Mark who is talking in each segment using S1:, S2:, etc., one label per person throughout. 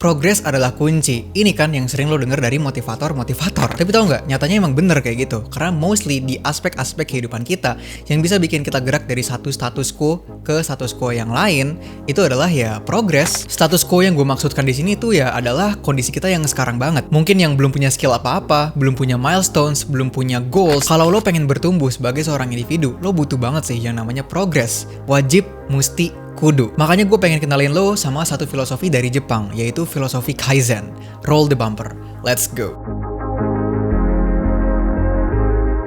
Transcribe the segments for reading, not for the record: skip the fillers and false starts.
S1: progres adalah kunci. Ini kan yang sering lo denger dari motivator-motivator. Tapi tau nggak, nyatanya emang bener kayak gitu. Karena mostly di aspek-aspek kehidupan kita yang bisa bikin kita gerak dari satu status quo ke status quo yang lain, itu adalah ya progres. Status quo yang gue maksudkan di sini tuh ya adalah kondisi kita yang sekarang banget. Mungkin yang belum punya skill apa-apa, belum punya milestones, belum punya goals. Kalau lo pengen bertumbuh sebagai seorang individu, lo butuh banget sih yang namanya progres. Wajib, mesti, kudu. Makanya gue pengen kenalin lo sama satu filosofi dari Jepang, yaitu filosofi Kaizen. Roll the bumper. Let's go.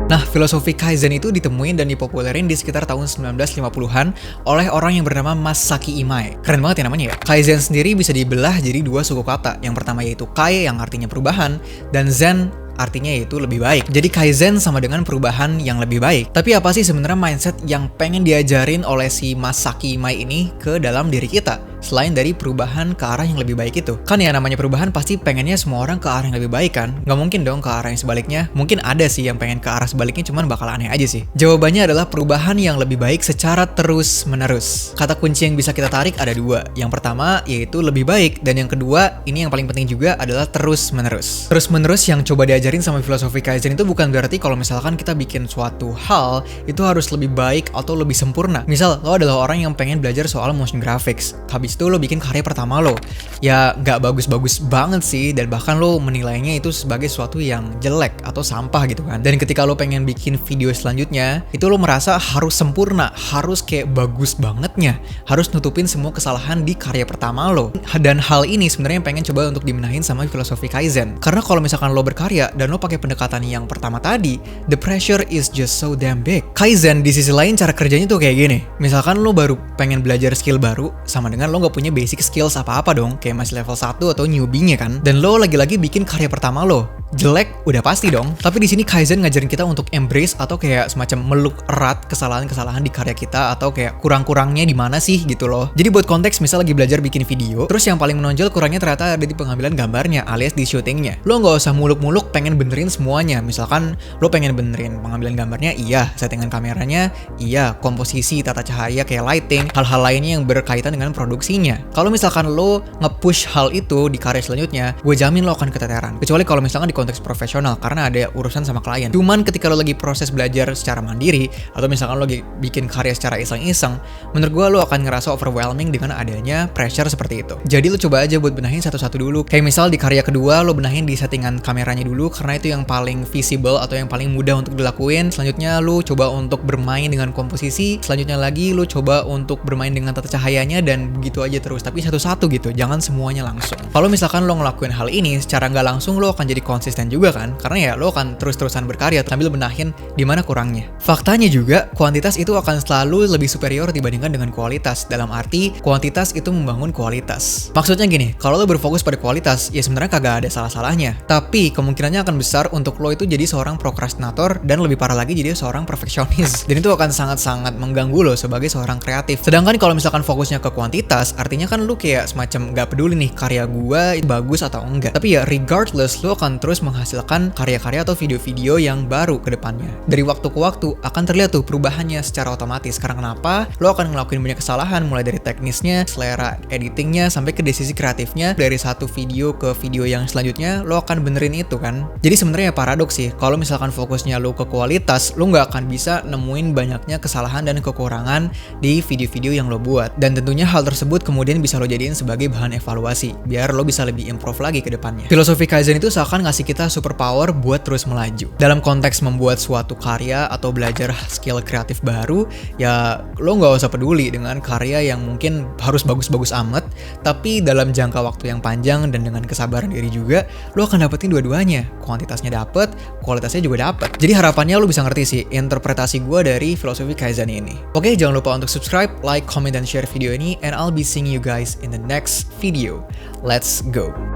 S1: Nah, filosofi Kaizen itu ditemuin dan dipopulerin di sekitar tahun 1950-an oleh orang yang bernama Masaaki Imai. Keren banget ya namanya ya. Kaizen sendiri bisa dibelah jadi dua suku kata. Yang pertama yaitu Kai yang artinya perubahan, dan Zen artinya yaitu lebih baik. Jadi Kaizen sama dengan perubahan yang lebih baik. Tapi apa sih sebenarnya mindset yang pengen diajarin oleh si Masaaki Imai ini ke dalam diri kita? Selain dari perubahan ke arah yang lebih baik itu. Kan ya namanya perubahan pasti pengennya semua orang ke arah yang lebih baik kan? Nggak mungkin dong ke arah yang sebaliknya. Mungkin ada sih yang pengen ke arah sebaliknya, cuman bakal aneh aja sih. Jawabannya adalah perubahan yang lebih baik secara terus-menerus. Kata kunci yang bisa kita tarik ada dua. Yang pertama yaitu lebih baik, dan yang kedua, ini yang paling penting juga, adalah terus-menerus. Terus-menerus yang coba diajarin sama filosofi Kaizen itu bukan berarti kalau misalkan kita bikin suatu hal itu harus lebih baik atau lebih sempurna. Misal, lo adalah orang yang pengen belajar soal motion graphics. Habis itu lo bikin karya pertama lo, ya nggak bagus-bagus banget sih, dan bahkan lo menilainya itu sebagai sesuatu yang jelek atau sampah gitu kan. Dan ketika lo pengen bikin video selanjutnya, itu lo merasa harus sempurna, harus kayak bagus bangetnya, harus nutupin semua kesalahan di karya pertama lo. Dan hal ini sebenarnya pengen coba untuk dimenahin sama filosofi Kaizen. Karena kalau misalkan lo berkarya dan lo pakai pendekatan yang pertama tadi, the pressure is just so damn big. Kaizen di sisi lain cara kerjanya tuh kayak gini. Misalkan lo baru pengen belajar skill baru, sama dengan lo nggak punya basic skills apa-apa dong, kayak masih level 1 atau newbie-nya kan. Dan lo lagi-lagi bikin karya pertama lo. Jelek, udah pasti dong. Tapi di sini Kaizen ngajarin kita untuk embrace atau kayak semacam meluk erat kesalahan-kesalahan di karya kita, atau kayak kurang-kurangnya di mana sih gitu loh. Jadi buat konteks, misal lagi belajar bikin video, terus yang paling menonjol kurangnya ternyata ada di pengambilan gambarnya alias di syutingnya. Lo nggak usah muluk-muluk pengen benerin semuanya. Misalkan lo pengen benerin pengambilan gambarnya, iya, settingan kameranya, iya, komposisi, tata cahaya kayak lighting, hal-hal lainnya yang berkaitan dengan produksinya. Kalau misalkan lo nge-push hal itu di karya selanjutnya, gue jamin lo akan keteteran. Kecuali kalau misalkan di konteks profesional, karena ada urusan sama klien. Cuman ketika lo lagi proses belajar secara mandiri, atau misalkan lo lagi bikin karya secara iseng-iseng, menurut gue lo akan ngerasa overwhelming dengan adanya pressure seperti itu. Jadi lo coba aja buat benahin satu-satu dulu. Kayak misal di karya kedua, lo benahin di settingan kameranya dulu, karena itu yang paling visible atau yang paling mudah untuk dilakuin. Selanjutnya lo coba untuk bermain dengan komposisi. Selanjutnya lagi lo coba untuk bermain dengan tata cahayanya, dan begitu aja terus. Tapi satu-satu gitu, jangan semuanya langsung. Kalau misalkan lo ngelakuin hal ini secara nggak langsung, lo akan jadi konsisten juga kan, karena ya lo akan terus-terusan berkarya sambil benahin di mana kurangnya. Faktanya juga, kuantitas itu akan selalu lebih superior dibandingkan dengan kualitas. Dalam arti, kuantitas itu membangun kualitas. Maksudnya gini, kalau lo berfokus pada kualitas, ya sebenarnya kagak ada salah-salahnya. Tapi kemungkinannya akan besar untuk lo itu jadi seorang prokrastinator, dan lebih parah lagi jadi seorang perfeksionis. Dan itu akan sangat-sangat mengganggu lo sebagai seorang kreatif. Sedangkan kalau misalkan fokusnya ke kuantitas, artinya kan lo kayak semacam gak peduli nih karya gua bagus atau enggak. Tapi ya regardless, lo akan terus menghasilkan karya-karya atau video-video yang baru ke depannya. Dari waktu ke waktu akan terlihat tuh perubahannya secara otomatis. Karena kenapa? Lo akan ngelakuin banyak kesalahan, mulai dari teknisnya, selera editingnya, sampai ke desisi kreatifnya. Dari satu video ke video yang selanjutnya, lo akan benerin itu kan. Jadi sebenarnya paradoks sih, kalau misalkan fokusnya lo ke kualitas, lo nggak akan bisa nemuin banyaknya kesalahan dan kekurangan di video-video yang lo buat. Dan tentunya hal tersebut kemudian bisa lo jadiin sebagai bahan evaluasi, biar lo bisa lebih improve lagi ke depannya. Filosofi Kaizen itu seakan ngasih kita superpower buat terus melaju. Dalam konteks membuat suatu karya atau belajar skill kreatif baru, ya lo nggak usah peduli dengan karya yang mungkin harus bagus-bagus amat, tapi dalam jangka waktu yang panjang dan dengan kesabaran diri juga, lo akan dapetin dua-duanya. Kuantitasnya dapet, kualitasnya juga dapet. Jadi harapannya lo bisa ngerti sih interpretasi gue dari filosofi Kaizen ini. Oke, jangan lupa untuk subscribe, like, comment, dan share video ini, and I'll be seeing you guys in the next video. Let's go!